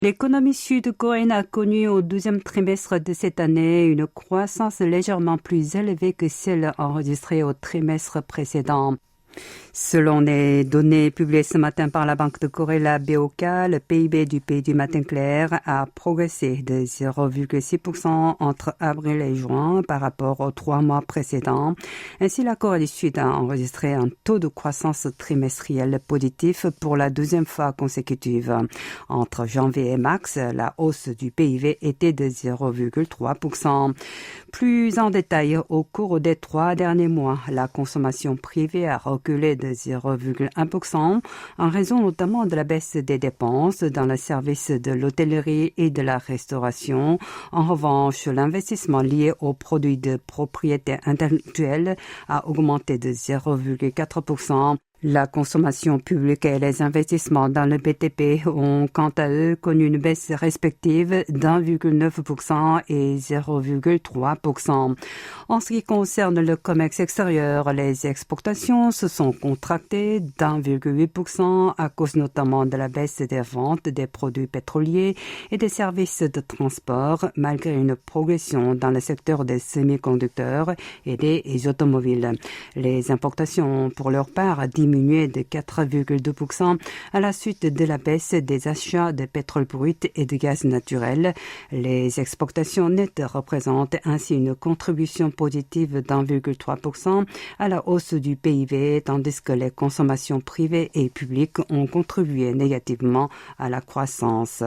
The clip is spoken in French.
L'économie sud-coréenne a connu au deuxième trimestre de cette année une croissance légèrement plus élevée que celle enregistrée au trimestre précédent. Selon les données publiées ce matin par la Banque de Corée, la BOK, le PIB du pays du matin clair a progressé de 0,6% entre avril et juin par rapport aux 3 mois précédents. Ainsi, la Corée du Sud a enregistré un taux de croissance trimestriel positif pour la deuxième fois consécutive. Entre janvier et mars, la hausse du PIB était de 0,3%. Plus en détail, au cours des 3 derniers mois, la consommation privée a reculé de 0,1% en raison notamment de la baisse des dépenses dans le service de l'hôtellerie et de la restauration. En revanche, l'investissement lié aux produits de propriété intellectuelle a augmenté de 0,4%. La consommation publique et les investissements dans le BTP ont quant à eux connu une baisse respective d'1,9% et 0,3%. En ce qui concerne le commerce extérieur, les exportations se sont contractées d'1,8% à cause notamment de la baisse des ventes des produits pétroliers et des services de transport, malgré une progression dans le secteur des semi-conducteurs et des automobiles. Les importations, pour leur part, diminué de 4,2% à la suite de la baisse des achats de pétrole brut et de gaz naturel. Les exportations nettes représentent ainsi une contribution positive d'1,3% à la hausse du PIB, tandis que les consommations privées et publiques ont contribué négativement à la croissance.